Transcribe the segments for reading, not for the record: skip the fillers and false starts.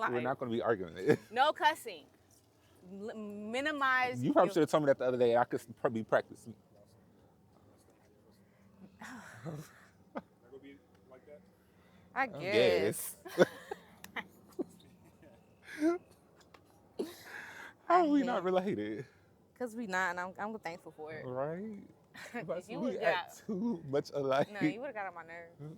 We're not going to be arguing it. No cussing. Minimize. You probably should have told me that the other day. I could probably practice. I guess. How are we not related? Because we not, and I'm thankful for it. Right? But You we would act too much alike. No, you would have got on my nerves.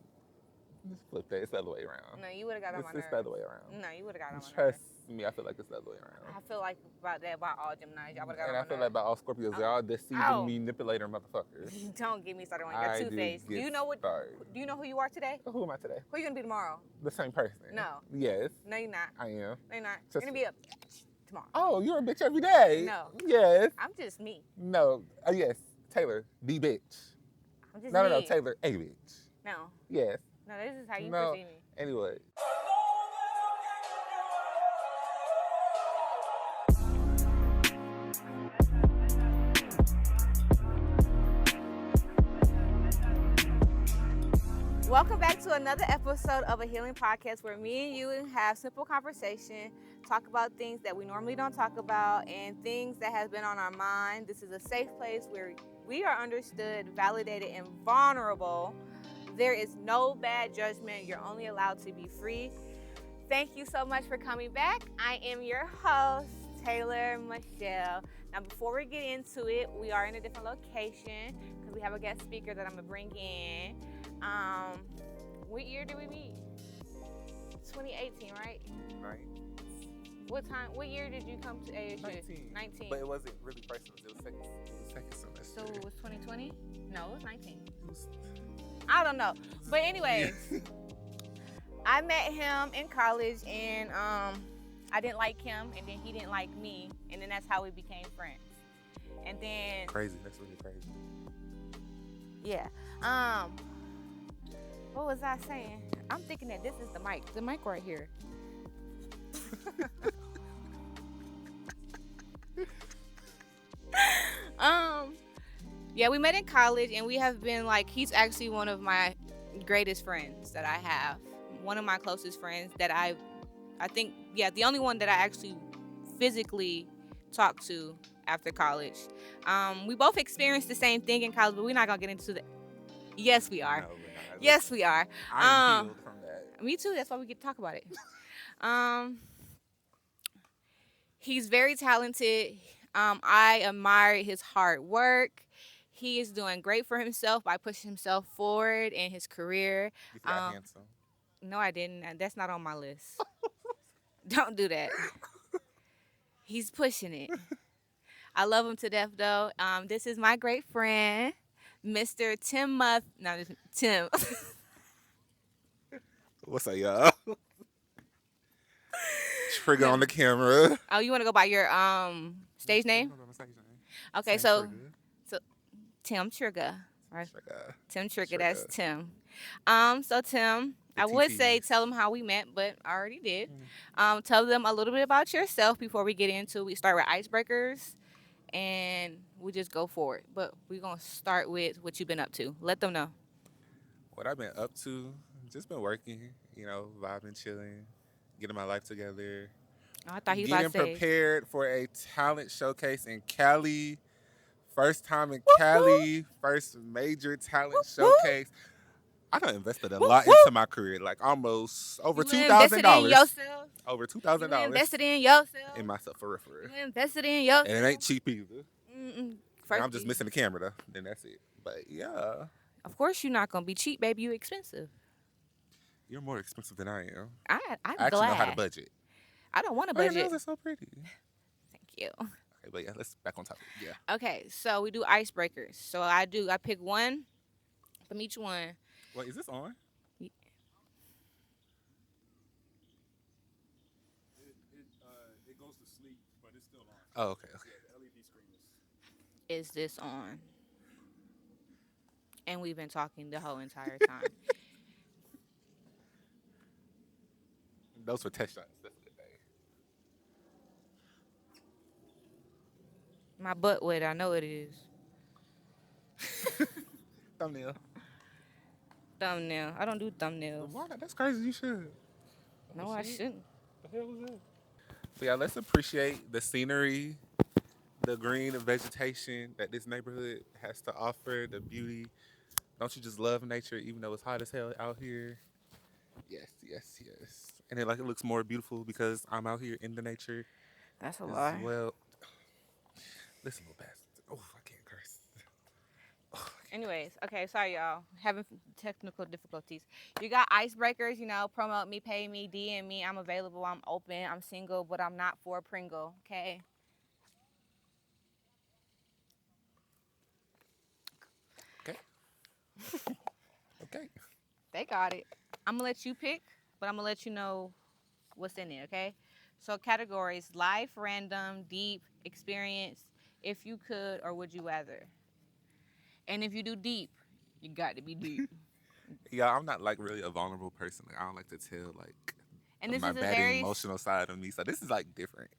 Just flip that. It's the other way around. No, you would have got on my nerves. It's the other way around. No, you would have got on my nerves. Trust me, I feel like it's the other way around. I feel like about all Geminis, y'all would have got on my nerves. And I feel like about all Scorpios, they're all deceiving, manipulator motherfuckers. Don't get me started on your two-faced. Do you know who you are today? Who am I today? Who are you gonna be tomorrow? The same person. No. Yes. No, you're not. I am. No, you're not. You're gonna be a bitch tomorrow. Oh, you're a bitch every day. No. Yes. I'm just me. No. Yes. Taylor, the bitch. I'm just no, me. No, Taylor, a bitch. No. Yes. No, this is how you perceive me. Anyway. Welcome back to another episode of a healing podcast where me and you have simple conversation, talk about things that we normally don't talk about, and things that have been on our mind. This is a safe place where we are understood, validated, and vulnerable. There is no bad judgment. You're only allowed to be free. Thank you so much for coming back. I am your host, Taylor Michelle. Now, before we get into it, we are in a different location because we have a guest speaker that I'm going to bring in. What year did we meet? 2018, right? Right. What year did you come to ASU? 19. But it wasn't really first semester. It was second semester. So it was 2020? No, it was 19. I don't know. But anyways, I met him in college and I didn't like him and then he didn't like me and then that's how we became friends. And then crazy. That's really crazy. Yeah. What was I saying? I'm thinking that this is the mic. The mic right here. Yeah, we met in college and we have been he's actually one of my greatest friends that I have. One of my closest friends that I think, the only one that I actually physically talked to after college. We both experienced the same thing in college, but we're not going to get into that. Yes, we are. No, we're not. Yes, we are. I'm healed from that. Me too. That's why we get to talk about it. He's very talented. I admire his hard work. He is doing great for himself by pushing himself forward in his career. You got handsome. No, I didn't. That's not on my list. Don't do that. He's pushing it. I love him to death, though. This is my great friend, Mr. Tim Tim. What's up, y'all? Trigger on the camera. Oh, you want to go by your stage name? Okay, so Tim Trigger. Right? Tim Trigger, that's Tim. So Tim, I would say tell them how we met, but I already did. Tell them a little bit about yourself before we get into. We start with icebreakers, and we just go for it. But we're gonna start with what you've been up to. Let them know. What I've been up to, just been working. Vibing, chilling, getting my life together. Oh, I thought he was about to say. Getting prepared for a talent showcase in Cali. First time in Cali, first major talent showcase. I done invested a lot into my career, almost over $2,000. Over $2,000. Invested in yourself. In myself, for real. You invested in yourself. And it ain't cheap either. I'm just missing the camera though. Then that's it. But yeah. Of course, you're not gonna be cheap, baby. You're expensive. You're more expensive than I am. I'm I actually glad. know how to budget. I don't want to budget. Your nails are so pretty. Thank you. Okay, but yeah, let's back on topic. Yeah. Okay, so we do icebreakers. So I pick one from each one. Wait, is this on? It goes to sleep, but it's still on. Oh, okay. Yeah, the LED screen Is this on? And we've been talking the whole entire time. Those were test shots. That's a good thing. My butt wet. I know it is. Thumbnail. Thumbnail. I don't do thumbnails. Why? That's crazy. You should. No, I shouldn't. The hell was that? So yeah, let's appreciate the scenery, the green vegetation that this neighborhood has to offer, the beauty. Don't you just love nature even though it's hot as hell out here? Yes, yes, yes. And it looks more beautiful because I'm out here in the nature That's a as lie. well. Listen, little bastard. Oh, I can't curse. Oh, I can't Anyways, okay, sorry y'all. Having technical difficulties. You got icebreakers, promote me, pay me, DM me. I'm available, I'm open, I'm single, but I'm not for a Pringle, okay? curse. Okay, okay. They got it. I'm gonna let you pick, but I'm gonna let you know what's in it, okay? So categories: life, random, deep, experience, if you could or would you rather. And if you do deep, you got to be deep. Yeah, I'm not like really a vulnerable person. Like I don't like to tell like And this my is a bad very emotional side of me. So this is like different.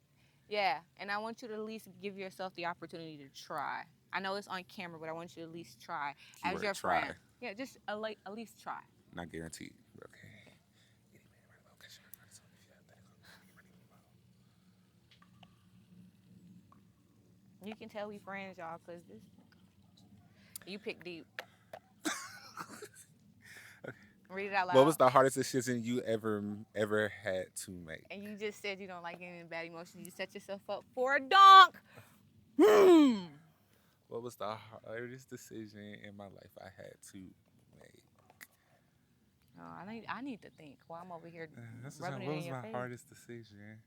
yeah, and I want you to at least give yourself the opportunity to try. I know it's on camera, but I want you to at least try as Keyword your try, friend. Yeah, just at least try. not guaranteed. Okay. You can tell we friends, y'all, cause this you pick deep. Read it out What was loud. the hardest decision you ever had to make? And you just said you don't like getting in bad emotions. You set yourself up for a donk. Hmm. What was the hardest decision in my life I had to make? Oh, I need to think while I'm over here That's the rubbing thing. it What in was your my face. hardest decision?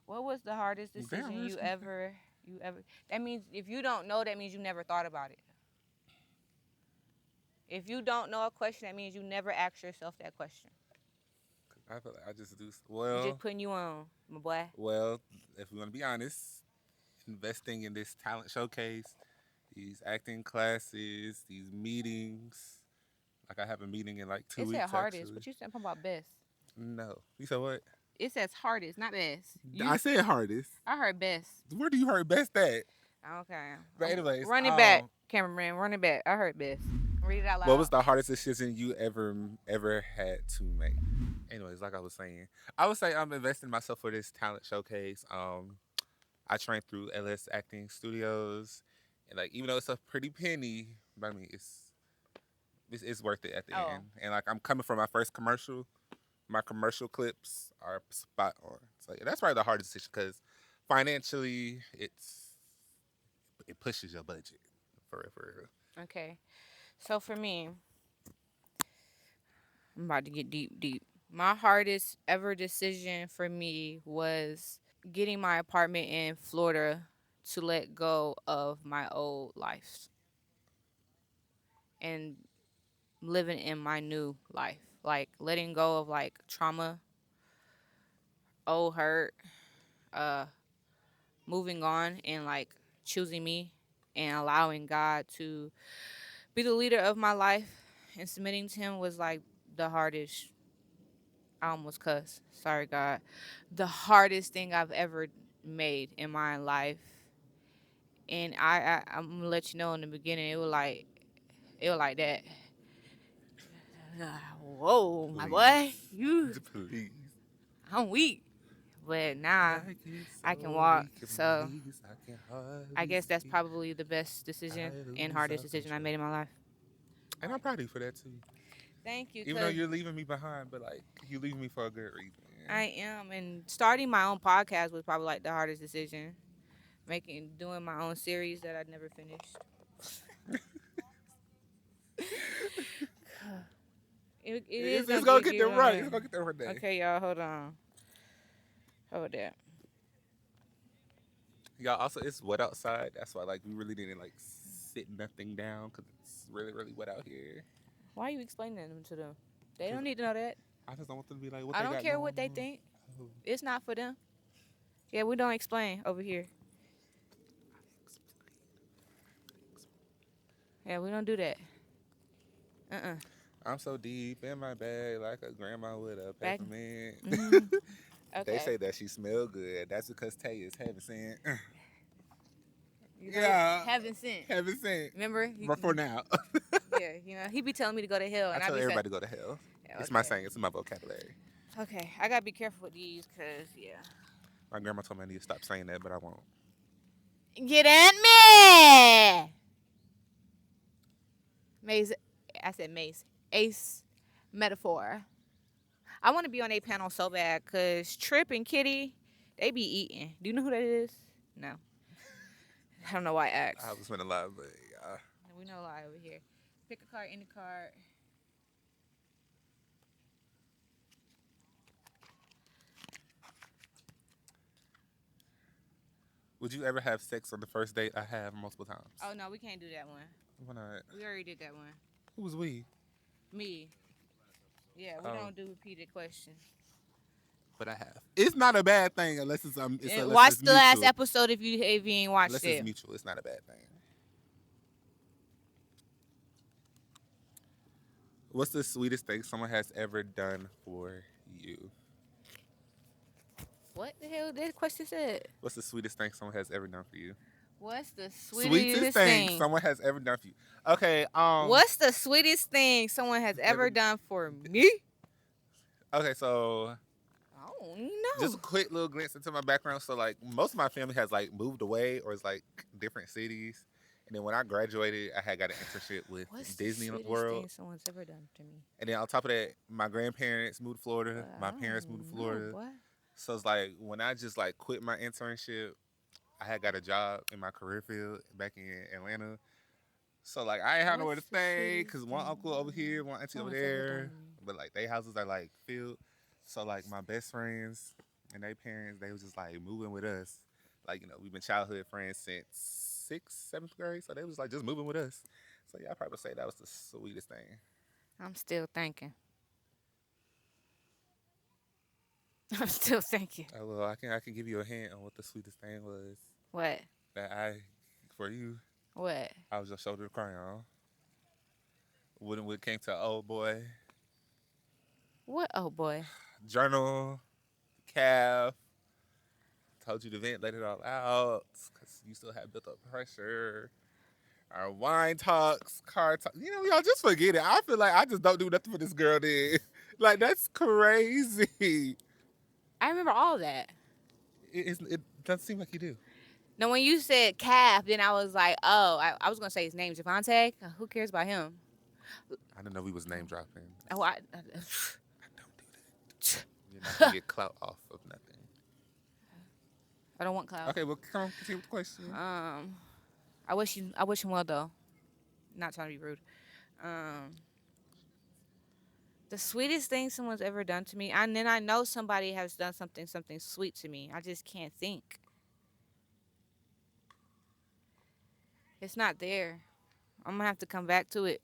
What was the hardest Damn, decision where's you ever? That means if you don't know, that means you never thought about it. If you don't know a question, that means you never asked yourself that question. I feel like I just do I'm just putting you on, my boy. well. If we want to be honest, investing in this talent showcase, these acting classes, these meetings. Like I have a meeting in like two It said weeks hardest, actually. but you said something about best. No, you said what? It says hardest, not best. I said hardest. I heard best. Where do you heard best at? Okay. But anyways, Run it back, cameraman. Run it back. I heard best. Read it out what loud. was the hardest decision you ever had to make? Anyways, like I was saying, I would say I'm investing myself for this talent showcase. I trained through LS Acting Studios, and like even though it's a pretty penny, but I mean it's worth it at the Oh, end. And like I'm coming from my first commercial, my commercial clips are spot on. So yeah, that's probably the hardest decision because financially it pushes your budget for real, for real. okay. So for me, I'm about to get deep, deep. My hardest ever decision for me was getting my apartment in Florida to let go of my old life and living in my new life. Like letting go of like trauma, old hurt, uh, moving on and like choosing me and allowing God to be the leader of my life and submitting to him was like the hardest. I almost cussed. Sorry, God. The hardest thing I've ever made in my life. And I'm gonna let you know in the beginning it was like that. Whoa, my boy, Please, please. I'm weak, but now I get I can so walk. weak in my So knees, I can I hardly guess that's speak. probably the best I decision and lose hardest self decision I control. made in my life. And I'm proud of you for that too. Thank you, Even though cause you're leaving me behind, but like you leaving me for a good reason. I am, and starting my own podcast was probably like the hardest decision. Doing my own series that I'd never finished. It is It's gonna gonna get get good them on right. there. It's gonna get them right there. Okay, y'all, hold on. Hold that. Y'all also it's wet outside. That's why like we really didn't like sit nothing down because it's really really wet out here. Why are you explaining them to them? They Cause don't need to know that. I just don't want them to be like what I they don't got care going what they on. think. Oh. It's not for them. Yeah, we don't explain over here. Yeah, we don't do that. Uh-uh. I'm so deep in my bag like a grandma with a Back. peppermint. Mm, They okay. say that she smell good. That's because Tay is heaven sent. You heard? Yeah, Heaven sent. heaven sent. Remember? But for now. Yeah, you know, he be telling me to go to hell, I and I tell be saying, everybody to go to hell. yeah, It's my okay, saying. It's in my vocabulary. okay, I gotta be careful with these, cause yeah. My grandma told me I need to stop saying that, but I won't. Get at me, Maze. I said Maze. Ace metaphor. I want to be on a panel so bad, cause Trip and Kitty, they be eating. Do you know who that is? No, I don't know why I asked. I was gonna lie, but We know a lot over here. Pick a card, any card. would you ever have sex on the first date? I have multiple times. Oh no, we can't do that one. Why not? We already did that one. Who was we? Me. Yeah, we Oh. don't do repeated questions. But I have. It's not a bad thing unless it's unless Watch it's the last mutual. episode if you ain't watched Unless it. it's mutual, it's not a bad thing. What's the sweetest thing someone has ever done for you? What the hell that question said? What's the sweetest thing someone has ever done for you? What's the Sweetest sweetest thing thing? someone has ever done for you. Okay. What's the sweetest thing someone has ever done for me? Okay, so I don't even know. just a quick little glimpse into my background. So like most of my family has like moved away or is like different cities. And then when I graduated, I had got an internship with What's Disney the sweetest World. thing someone's ever done to me? And then on top of that, my grandparents moved to Florida. My I parents moved to don't know, Florida. boy. So it's like when I just like quit my internship, I had got a job in my career field back in Atlanta. So like I ain't have nowhere to What's the stay sweetest because one thing uncle over here, one auntie over someone's ever done there, to me? but like they houses are like filled. So like my best friends and their parents, they was just like moving with us. Like we've been childhood friends since 6th, 7th grade. So they was like just moving with us. So yeah, I probably say that was the sweetest thing. I'm still thinking. I'm still thinking. Oh, well, I can give you a hint on what the sweetest thing was What? that I for you. What? I was your shoulder to cry on. When it came to old boy, What? Oh boy. journal, calf, told you to vent, let it all out, because you still have built up pressure. Our wine talks, car talks. Y'all just forget it. I feel like I just don't do nothing for this girl then. Like, that's crazy. I remember all that. It doesn't seem like you do. Now, when you said calf, then I was like, oh, I was gonna say his name, Javante. Who cares about him? I didn't know we was name dropping. Oh, I don't do that. You're not going to get clout off of nothing. I don't want cloud. Okay, well, come on, continue with the question. I wish him well though. Not trying to be rude. The sweetest thing someone's ever done to me, and then I know somebody has done something sweet to me. I just can't think. It's not there. I'm gonna have to come back to it.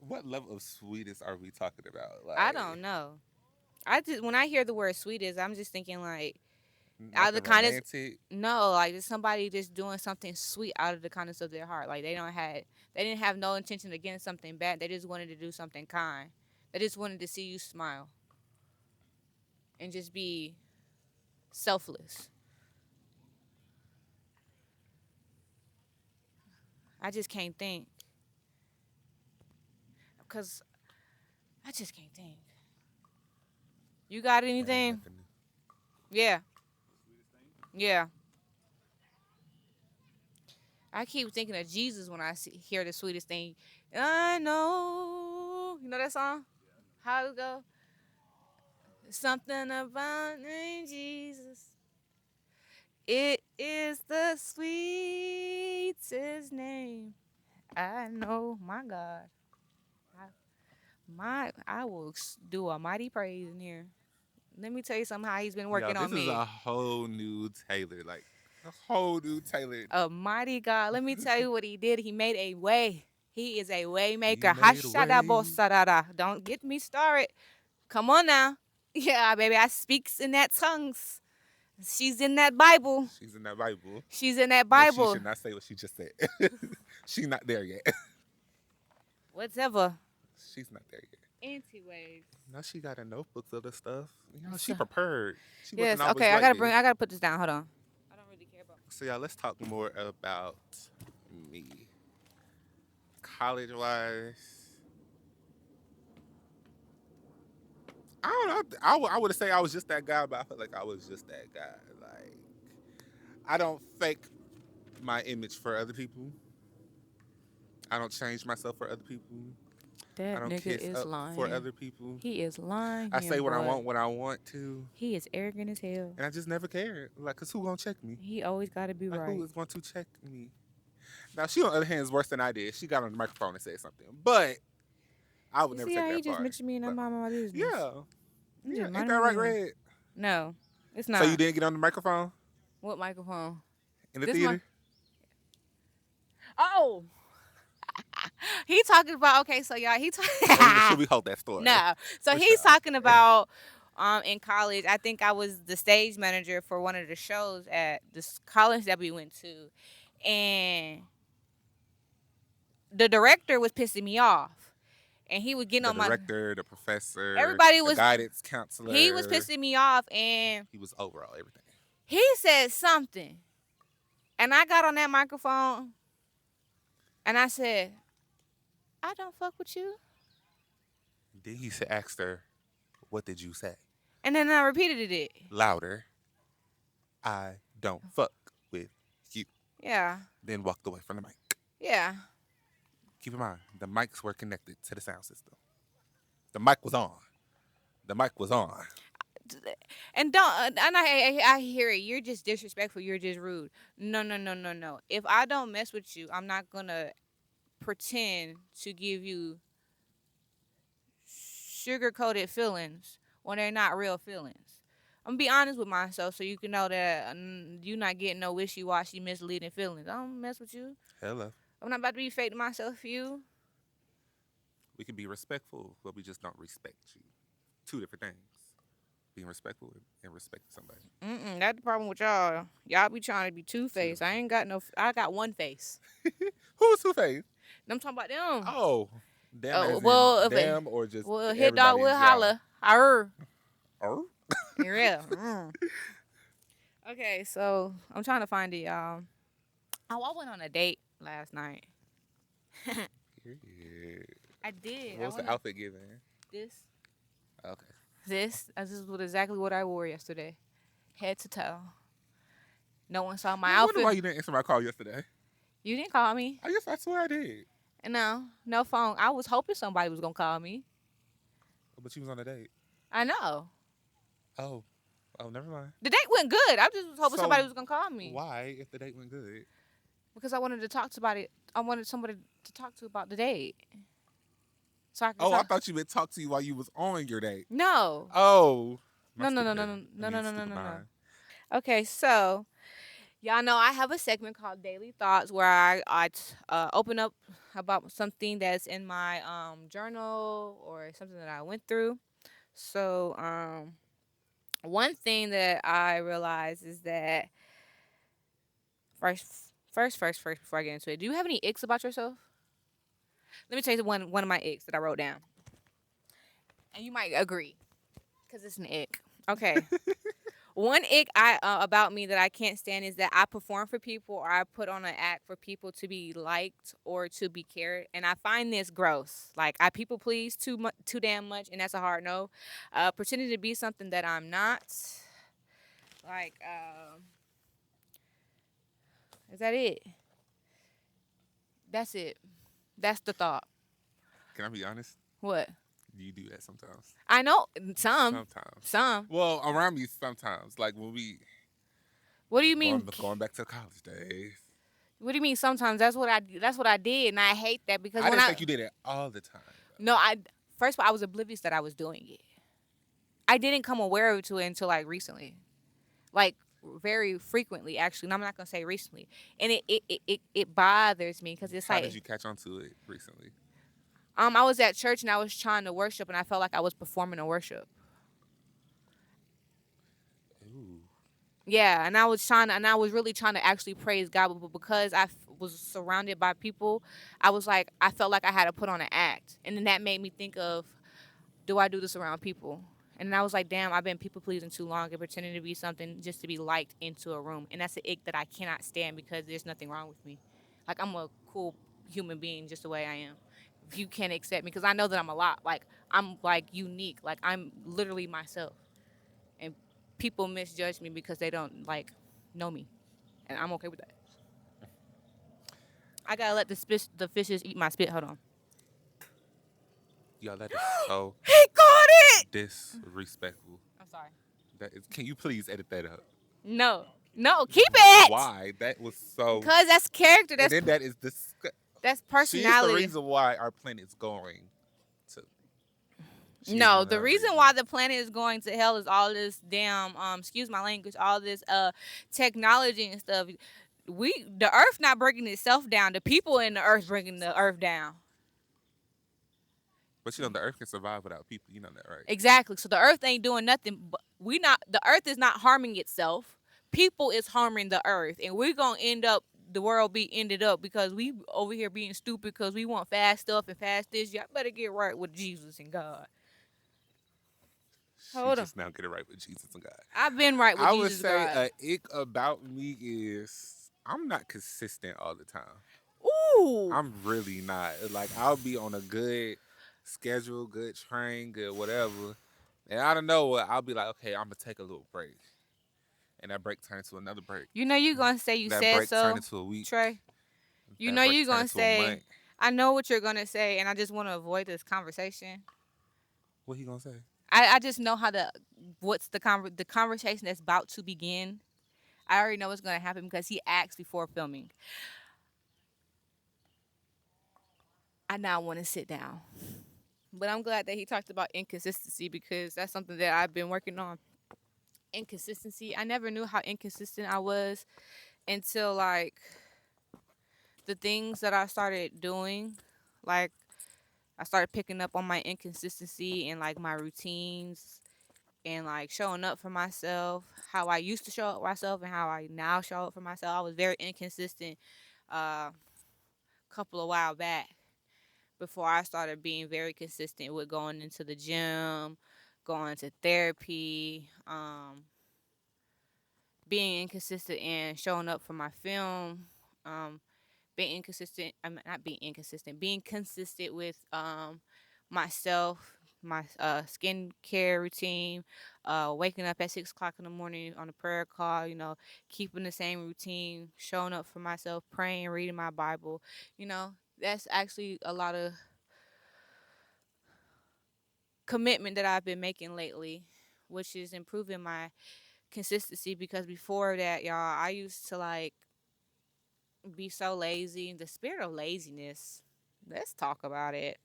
What level of sweetest are we talking about? Like, I don't know. When I hear the word sweetest, I'm just thinking like out of the nothing kindness. romantic. No, like just somebody just doing something sweet out of the kindness of their heart. Like they didn't have no intention of getting something bad. They just wanted to do something kind. They just wanted to see you smile and just be selfless. I just can't think. Because I just can't think. You got anything? Nothing. Yeah. Yeah. I keep thinking of Jesus when I hear the sweetest thing. I know. You know that song? How it go? Something about Jesus. It is the sweetest name I know. My God. I will do a mighty praise in here. Let me tell you something how he's been working on This me. is a whole new Taylor. Like, a whole new Taylor. A mighty God. Let me tell you what he did. He made a way. He is a way maker. He made a way. Don't get me started. Come on now. Yeah, baby, I speaks in that tongues. She's in that Bible. She's in that Bible. She's in that But Bible. she should not say what she just said. She's not there yet. Whatever. She's not there yet. Anyways. Now she got a notebook of the stuff. She prepared. She Yes. wasn't always Okay. like this. I gotta put this down. Hold on. I don't really care about. So y'all, let's talk more about me. College wise, I don't know. I would say I was just that guy, but I feel like I was just that guy. Like I don't fake my image for other people. I don't change myself for other people. I That don't nigga kiss is up for lying. other people. He is lying I here, say what I boy. want when I want to, He is arrogant as hell. and I just never cared. Like, cause who gonna check me? He always got to be Like, right. who is going to check me? Now, she on the other hand is worse than I did. She got on the microphone and said something, but I would You never see take how it he that just far. mentioned me and I'm But minding my business? yeah, I'm yeah, just ain't minding that my right, business. Red? No, it's So you not. didn't get on the microphone What microphone? in the This theater? Oh, he talking about, okay, so y'all, Should we hold that story? no. So For he's sure. talking about in college. I think I was the stage manager for one of the shows at this college that we went to, and the director was pissing me off, and he was getting The on my. director, the professor, Everybody the was. guidance He was counselor. pissing me off, and He was overall everything. he said something, and I got on that microphone, and I said, "I don't fuck with you," Then he asked her, "What did you say?" and then I repeated it. Louder. I don't fuck with you. Yeah, Then walked away from the mic. yeah. Keep in mind, the mics were connected to the sound system. The mic was on. The mic was on. And don't and I hear it. You're just disrespectful. You're just rude. No, no, no, no, no. If I don't mess with you, I'm not gonna pretend to give you sugar coated feelings when they're not real feelings. I'm gonna be honest with myself so you can know that you're not getting no wishy washy misleading feelings. I don't mess with you. Hello. I'm not about to be fake to myself for you. We can be respectful, but we just don't respect you. Two different things. Being respectful and respecting somebody. That's the problem with y'all. Y'all be trying to be two faced. I ain't got no. I got one face. Who's Two Face? I'm talking about them. Oh, them Oh, as well, in if it, them or just well, hit dog everybody in will general? holler. Arr. Oh, For real. Okay, so I'm trying to find it, y'all. Oh, I went on a date last night. period. I did. What was the outfit giving? This. Okay. This is exactly what I wore yesterday, head to toe. No one saw my I wonder outfit. why you didn't answer my call yesterday. You didn't call me. I swear I did. No phone. I was hoping somebody was gonna call me. But you was on a date. I know. Oh. Oh, never mind. The date went good. I just was hoping So, somebody was gonna call me Why, if the date went good? because I wanted to talk to about it. I wanted somebody to talk to about the date. So I could Oh, I talk. thought you meant talk to you while you was on your date. No. Oh. No, no, no, stupid no, head. no, I no, mean, no, no, stupid no, no. mind. Okay, so y'all know I have a segment called Daily Thoughts where I open up about something that's in my journal or something that I went through. So one thing that I realized is that first before I get into it, do you have any icks about yourself? Let me tell you one of my icks that I wrote down, and you might agree because it's an ick. Okay. One ick about me that I can't stand is that I perform for people or I put on an act for people to be liked or to be cared, and I find this gross. Like I people please too damn much, and that's a hard no. Pretending to be something that I'm not. Like, is that it? That's it. That's the thought. Can I be honest? What? You do that sometimes. I know some. Sometimes. Some. Well, around me sometimes. Like when we What do you mean? going back to college days. What do you mean? Sometimes that's what I did, and I hate that because I when didn't think you did it all the time. No, first of all I was oblivious that I was doing it. I didn't come aware to it until like recently, like very frequently actually. And I'm not gonna say recently, and it bothers me because it's How like did you catch on to it recently? I was at church and I was trying to worship and I felt like I was performing a worship. Ooh. Yeah, and I was really trying to actually praise God, but because was surrounded by people, I felt like I had to put on an act, and then that made me think of, do I do this around people? And I was like, damn, I've been people pleasing too long and pretending to be something just to be liked into a room. And that's an ick that I cannot stand because there's nothing wrong with me. Like, I'm a cool human being just the way I am. If you can't accept me, because I know that I'm a lot. Like, I'm like unique. Like, I'm literally myself. And people misjudge me because they don't like know me. And I'm okay with that. I gotta let the fishes eat my spit. Hold on. Yo, that is so He caught it! disrespectful. I'm sorry. That is, can you please edit that up? No. No, keep it! Why? That was so. Because that's character. And then that is That's She is the personality. reason why our planet's going to. She is No, one of the the reason reasons. why the planet is going to hell is all this damn excuse my language, all this technology and stuff. The earth not breaking itself down. The people in the earth breaking the earth down. But you know, the Earth can survive without people. You know that, right? Exactly. So the earth ain't doing nothing. But the earth is not harming itself. People is harming the earth, and we're gonna end up the world be ended up because we over here being stupid because we want fast stuff and fast this. Y'all better get right with Jesus and God. She Hold on. just now get it right with Jesus and God. I've been right with I would Jesus and say God. a ick about me is I'm not consistent all the time. Ooh. I'm really not. Like I'll be on a good schedule, good train, good whatever, and I don't know what I'll be like. Okay, I'm gonna take a little break, and that break turns to another break. You know you gonna say you That said break turn so, into a week. Trey. You That know break you turn gonna into a month. say. I know what you're gonna say, and I just want to avoid this conversation. What he gonna say? I just know what's the conversation that's about to begin. I already know what's gonna happen because he asked before filming. I now want to sit down, but I'm glad that he talked about inconsistency because that's something that I've been working on. Inconsistency. I never knew how inconsistent I was until like the things that I started doing, like I started picking up on my inconsistency and like my routines and like showing up for myself, how I used to show up for myself and how I now show up for myself. I was very inconsistent couple of while back before I started being very consistent with going into the gym, going to therapy, being inconsistent and showing up for my film, um, being inconsistent. I'm not being inconsistent. Being consistent with myself, my skincare routine, waking up at 6 o'clock in the morning on a prayer call. Keeping the same routine, showing up for myself, praying, reading my Bible. That's actually a lot of commitment that I've been making lately, which is improving my consistency because before that, y'all, I used to like be so lazy. The spirit of laziness. Let's talk about it.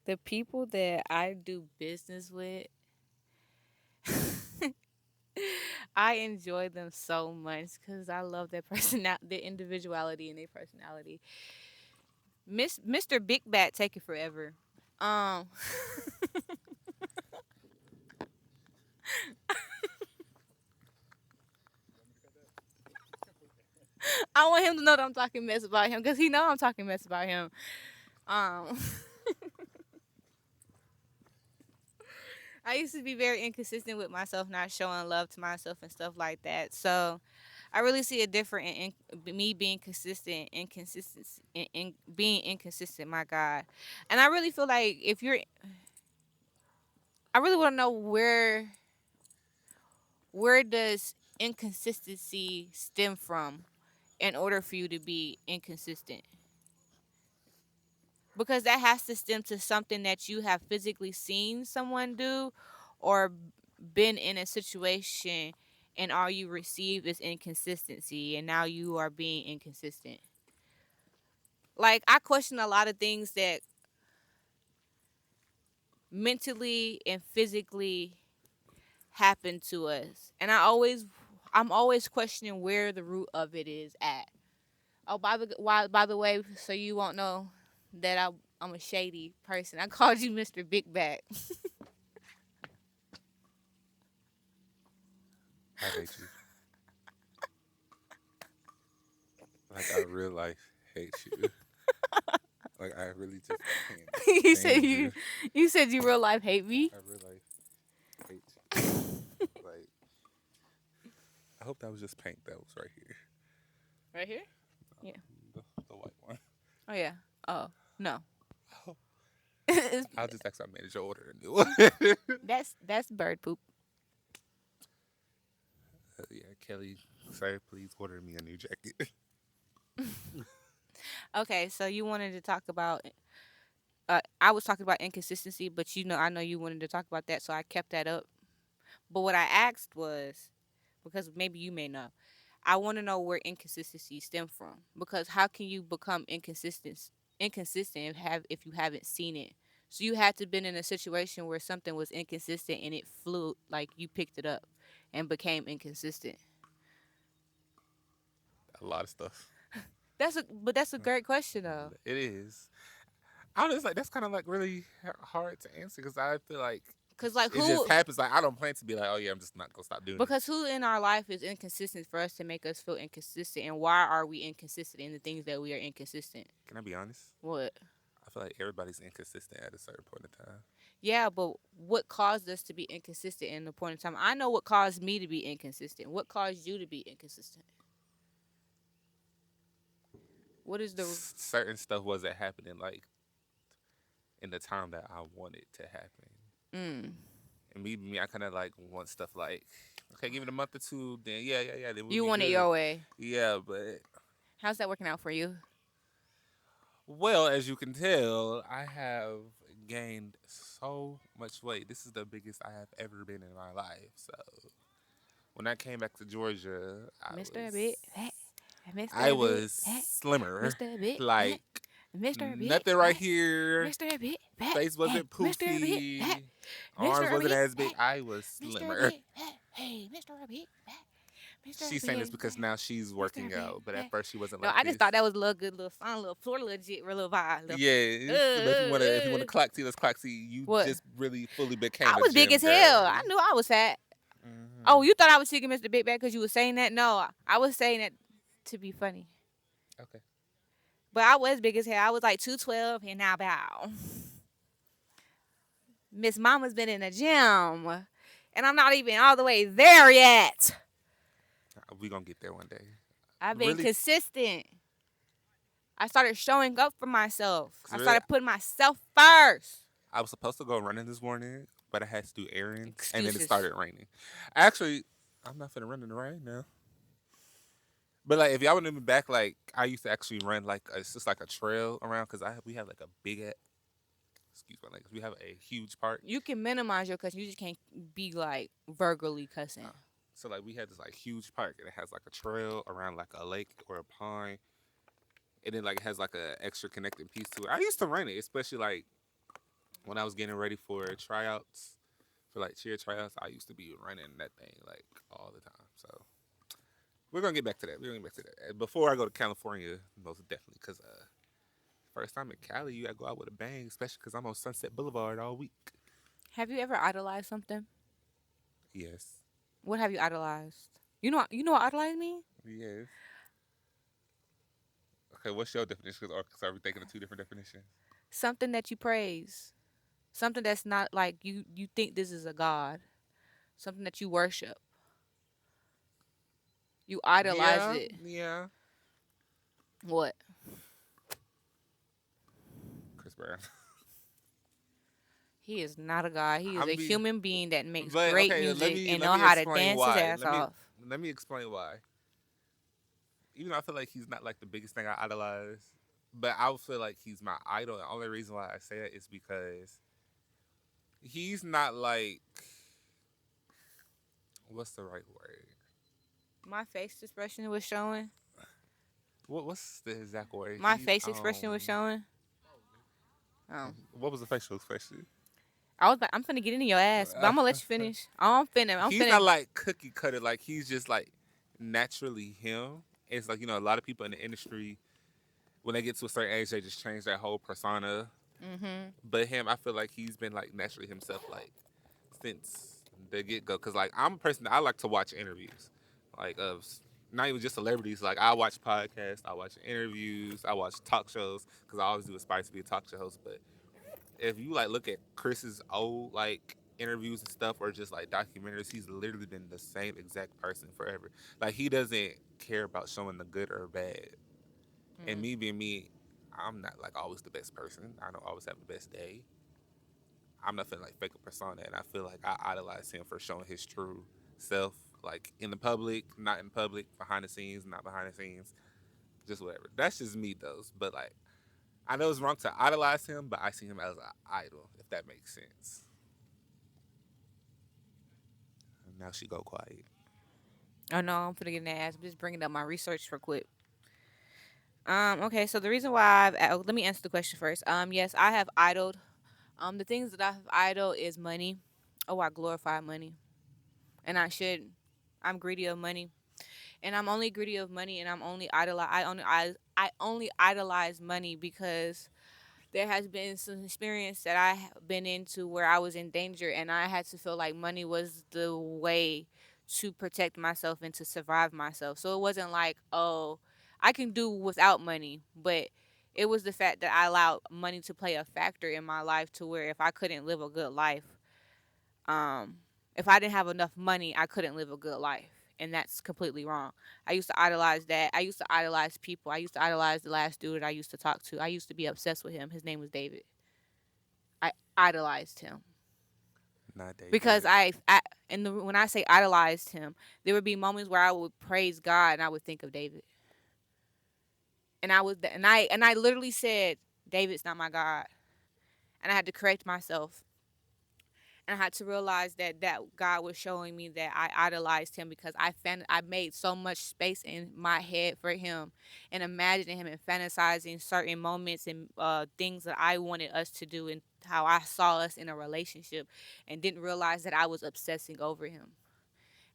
The people that I do business with, I enjoy them so much because I love their their individuality and their personality. Mr. Big Bat take it forever. Um, I want him to know that I'm talking mess about him because he know I'm talking mess about him. Um, I used to be very inconsistent with myself, not showing love to myself and stuff like that. So I really see a difference in me being consistent, inconsistency, in being inconsistent. My God, and I really feel like I really want to know where does inconsistency stem from in order for you to be inconsistent? Because that has to stem to something that you have physically seen someone do or been in a situation and all you receive is inconsistency and now you are being inconsistent. Like I question a lot of things that mentally and physically happen to us. And I'm always questioning where the root of it is at. Oh, by the way, so you won't know that I'm a shady person. I called you Mr. Big Back. I hate you. Like I real life hate you. Like I really just can't you said stand you you. you said you real life hate me. I really hate like I hope that was just paint that was right here. Right here? Yeah. The white one. Oh yeah. Oh no. Oh, It's- I'll just ask our manager to order a new one. that's bird poop. Yeah, Kelly, sir, please order me a new jacket. Okay, so you wanted to talk about I was talking about inconsistency, but I know you wanted to talk about that, so I kept that up. But what I asked was because maybe you may know. I want to know where inconsistency stem from because how can you become inconsistent if you haven't seen it? So you had to been in a situation where something was inconsistent and it flew like you picked it up and became inconsistent. A lot of stuff. That's a great question though. It is. I don't know, it's like that's kind of like really hard to answer because I feel like Cause like it just who happens. Like I don't plan to be like, oh yeah, I'm just not gonna stop doing it. because who in our life is inconsistent for us to make us feel inconsistent and why are we inconsistent in the things that we are inconsistent? Can I be honest? What? I feel like everybody's inconsistent at a certain point in time. Yeah, but what caused us to be inconsistent in the point in time? I know what caused me to be inconsistent. What caused you to be inconsistent? What is the Certain stuff wasn't happening like in the time that I want it to happen. mm. And me, I kind of like want stuff like, okay, give it a month or two, then yeah, then we'll You be want it good. your way? Yeah, but How's that working out for you? well, as you can tell, I have gained so much weight. This is the biggest I have ever been in my life. So when I came back to Georgia, Mr. Big Fat. I Mr. Big was Fat. slimmer. Mr. Big Fat. Like Mr. Big nothing right Fat. here. Mr. Big Fat. Face Hey, wasn't Mr. Big Fat. poofy. Arms Mr. wasn't Big as big. Fat. I was Mr. slimmer. Big Fat. Hey, Mr. Big Fat. Mr. She's saying this Big because Fat. now she's Mr. working Big out, but at Fat. first she wasn't No, like I this. just thought that was a little good, little fun, little Florida legit, little vibe. Little, Yeah, but if you wanna clock T, let's clock T. You What? just really fully became I a was big gym as hell. girl. I knew I was fat. Mhm. Oh, you thought I was seeking Mr. Big Bag because you were saying that? No, I was saying that to be funny. Okay. But I was big as hell. I was like 212 and now bow. Miss Mama's been in the gym. And I'm not even all the way there yet. We gonna get there one day. I've been Really? consistent. I started showing up for myself. I Really? started putting myself first. I was supposed to go running this morning, but I had to do errands, and then it Excuses. started raining. Actually, I'm not finna run in the rain now. But like, if y'all would have been back, like I used to actually run like it's just like a trail around because we have like a excuse my language, we have a huge park. You can minimize your cussing. You just can't be like verbally cussing. So like we had this like huge park and it has like a trail around like a lake or a pond, and then like it has like a extra connecting piece to it. I used to run it, especially like when I was getting ready for tryouts, for like cheer tryouts. I used to be running that thing like all the time. So we're gonna get back to that. We're gonna get back to that. Before I go to California, most definitely, because first time in Cali, you gotta go out with a bang, especially because I'm on Sunset Boulevard all week. Have you ever idolized something? Yes. What have you idolized? You know what idolize mean? Yes. Okay, what's your definition? Because are we thinking of two different definitions? Something that you praise. Something that's not like you think this is a god. Something that you worship. You idolize Yeah, it. yeah. What? Chris Brown. He is not a god. He is I'm a be- human being that makes But great okay, music let me and let know me how to explain dance why. his ass Let me off. let me explain why. Even though I feel like he's not like the biggest thing I idolize, but I would feel like he's my idol. The only reason why I say that is because he's not like what's the right word? My face expression was showing. What's the exact word? My He's, face expression was showing. Oh. What was the facial expression? I'm finna get into your ass, but I'm gonna let you finish. I'm He's finna. not like cookie cutter. Like he's just like naturally him. It's like a lot of people in the industry when they get to a certain age, they just change their whole persona. Mhm. But him, I feel like he's been like naturally himself like since the get go. Cause like I'm a person that I like to watch interviews, like of not even just celebrities. Like I watch podcasts, I watch interviews, I watch talk shows because I always do aspire to be a talk show host. But if you like look at Chris's old like interviews and stuff, or just like documentaries, he's literally been the same exact person forever. Like he doesn't care about showing the good or bad. And Mm. me being me, I'm not like always the best person. I don't always have the best day. I'm not feeling like fake a persona, and I feel like I idolize him for showing his true self, like in the public, not in public, behind the scenes, not behind the scenes, just whatever. That's just me, though. But like, I know it's wrong to idolize him, but I see him as an idol, if that makes sense. Now she go quiet. Oh no, I'm finna get in that ass. I'm just bringing up my research for quick. Okay, so the reason why let me answer the question first. Yes, I have idled. The things that I have idled is money. Oh, I glorify money, and I should. I'm greedy of money, and I'm only greedy of money, and I'm only idolize. I only idolize money because there has been some experience that I have been into where I was in danger, and I had to feel like money was the way to protect myself and to survive myself. So it wasn't like, oh, I can do without money, but it was the fact that I allowed money to play a factor in my life to where if I couldn't live a good life, um, if I didn't have enough money, I couldn't live a good life. And that's completely wrong. I used to idolize that. I used to idolize people. I used to idolize the last dude I used to talk to. I used to be obsessed with him. His name was David. I idolized him Not because David. when I say idolized him, there would be moments where I would praise God and I would think of David. And I literally said, David's not my God. And I had to correct myself. And I had to realize that God was showing me that I idolized him because I made so much space in my head for him, and imagining him and fantasizing certain moments and things that I wanted us to do and how I saw us in a relationship, and didn't realize that I was obsessing over him,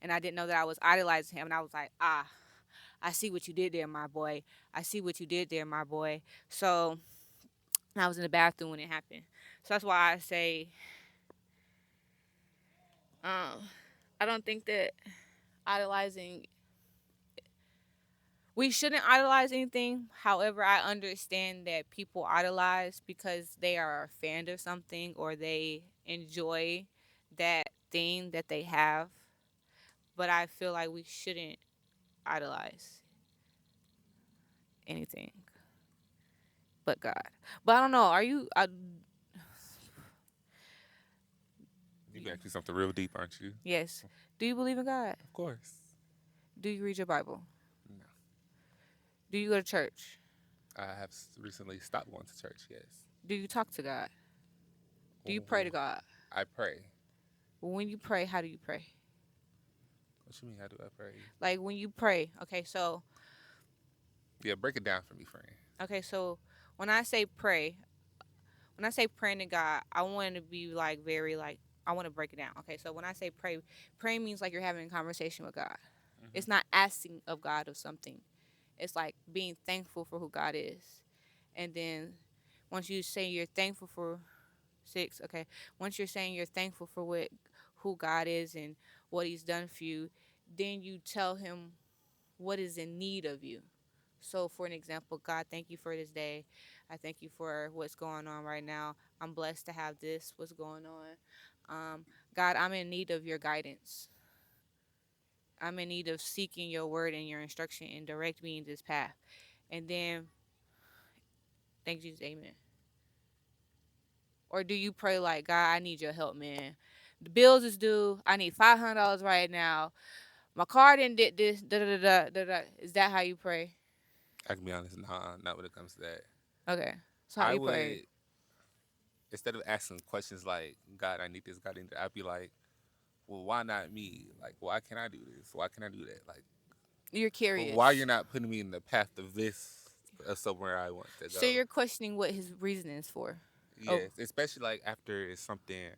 and I didn't know that I was idolizing him, and I was like, I see what you did there, my boy. I see what you did there, my boy. So I was in the bathroom when it happened. So that's why I say, um, I don't think that idolizing we shouldn't idolize anything. However, I understand that people idolize because they are a fan of something or they enjoy that thing that they have. But I feel like we shouldn't idolize anything but God. But I don't know. Are you? You be asking something real deep, aren't you? Yes. Do you believe in God? Of course. Do you read your Bible? No. Do you go to church? I have recently stopped going to church, yes. Do you talk to God? Do you pray Ooh, to God? I pray. When you pray, how do you pray? What you mean, how do I pray? Like when you pray, okay, so Yeah, break it down for me, friend. okay, so when I say pray, when I say praying to God, I want it to be like very like I want to break it down. Okay, so when I say pray, pray means like you're having a conversation with God. Hmm. It's not asking of God of something. It's like being thankful for who God is. And then once you say you're thankful for six, okay, once you're saying you're thankful for what who God is and what he's done for you, then you tell him what is in need of you. So, for an example, God, thank you for this day. I thank you for what's going on right now. I'm blessed to have this, what's going on. God, I'm in need of your guidance. I'm in need of seeking your word and your instruction and direct me in this path. And then, thank Jesus, amen. Or do you pray like, God, I need your help, man. The bills is due. I need $500 right now. My car didn't did this. Da, da, da, da, da, da. Is that how you pray? I can be honest, nah, not when it comes to that. Okay. So how I you pray? would, instead of asking questions like, God, I need this, God, I need that, I'd be like, well, why not me? Like, why can't I do this? Why can't I do that? Like, You're well, why curious. you're not putting me in the path of this, of somewhere I want to So go? you're questioning what his reason is for. Oh, Yes, especially like after it's something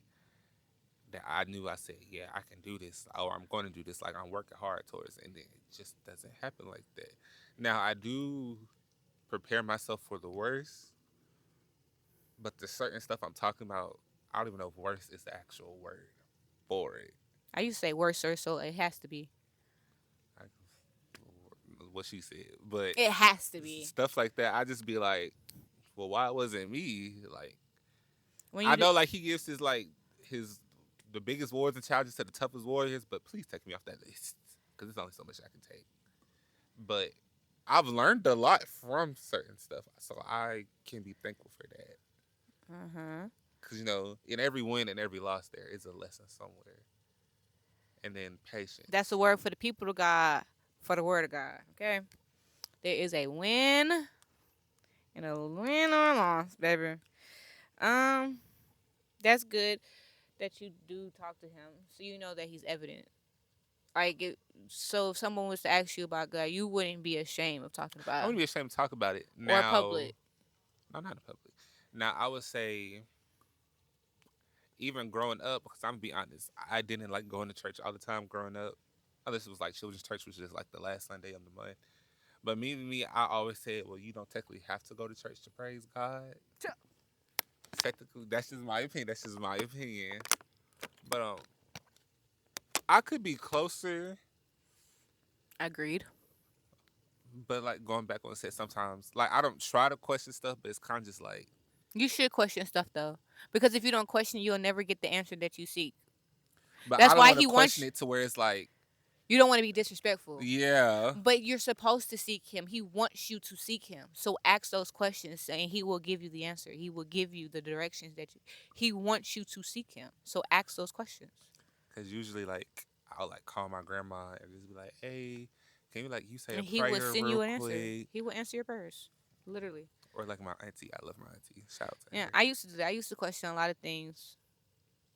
that I knew I said, yeah, I can do this, or I'm going to do this, like I'm working hard towards, and then it just doesn't happen like that. Now, I do prepare myself for the worst, but the certain stuff I'm talking about, I don't even know if worst is the actual word for it. I used to say worse, sir, so it has to be. Like, what she said, but It has to be. stuff like that, I just be like, well, why it wasn't me? Like, When I you know, like he gives his the biggest warriors and challenges to the toughest warriors, but please take me off that list because there's only so much I can take. But I've learned a lot from certain stuff, so I can be thankful for that. uh-huh. Because in every win and every loss, there is a lesson somewhere, and then That's the patience. word for the people of God, for the word of God. Okay. There is a win and a win or a loss, baby. Um, that's good that you do talk to him, so you know that he's evident. Like, so if someone was to ask you about God, you wouldn't be ashamed of talking I about him wouldn't be ashamed to talk about it or now. public. No, not in public. Now, I would say, even growing up, because I'm gonna be honest, I didn't like going to church all the time growing up. Unless it was like children's church, which is like the last Sunday of the month. But me, I always said, well, you don't technically have to go to church to praise God. Technically, that's just my opinion. That's just my opinion. But I could be closer. Agreed. But like going back on said, sometimes like I don't try to question stuff, but it's kind of just like. You should question stuff though, because if you don't question, you'll never get the answer that you seek. But I That's don't why want to he question wants. it to where it's like, You don't want to be disrespectful. yeah, But you're supposed to seek him. He wants you to seek him. So ask those questions and he will give you the answer. He will give you the directions that he wants you to seek him. So ask those questions. because usually like I'll like call my grandma and just be like, hey, can you like you say a And he will prayer send real you an answer. quick? He will answer your prayers. Literally. Or like my auntie, I love my auntie. Shout out to Yeah, her. I used to do that. I used to question a lot of things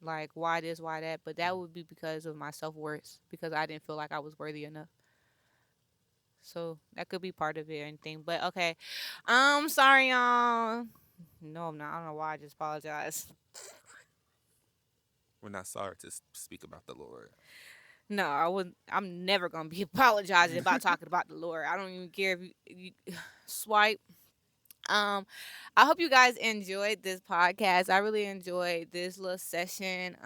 like why this, why that, but that would be because of my self-worth because I didn't feel like I was worthy enough. So that could be part of it or anything. But okay. Sorry y'all. No, I'm not. I don't know why I just apologized. We're not sorry to speak about the Lord. No, I wouldn't. I'm never gonna be apologizing about talking about the Lord. I don't even care if you swipe. Um, I hope you guys enjoyed this podcast. I really enjoyed this little session.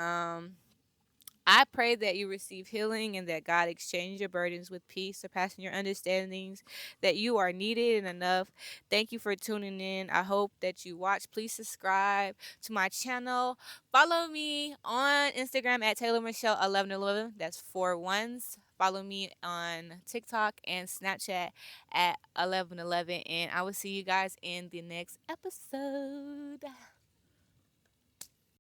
I pray that you receive healing and that God exchange your burdens with peace, surpassing your understandings, that you are needed and enough. Thank you for tuning in. I hope that you watch. Please subscribe to my channel. Follow me on Instagram at Taylor Michelle 1111. That's 4 1s. Follow me on TikTok and Snapchat at 1111. And I will see you guys in the next episode.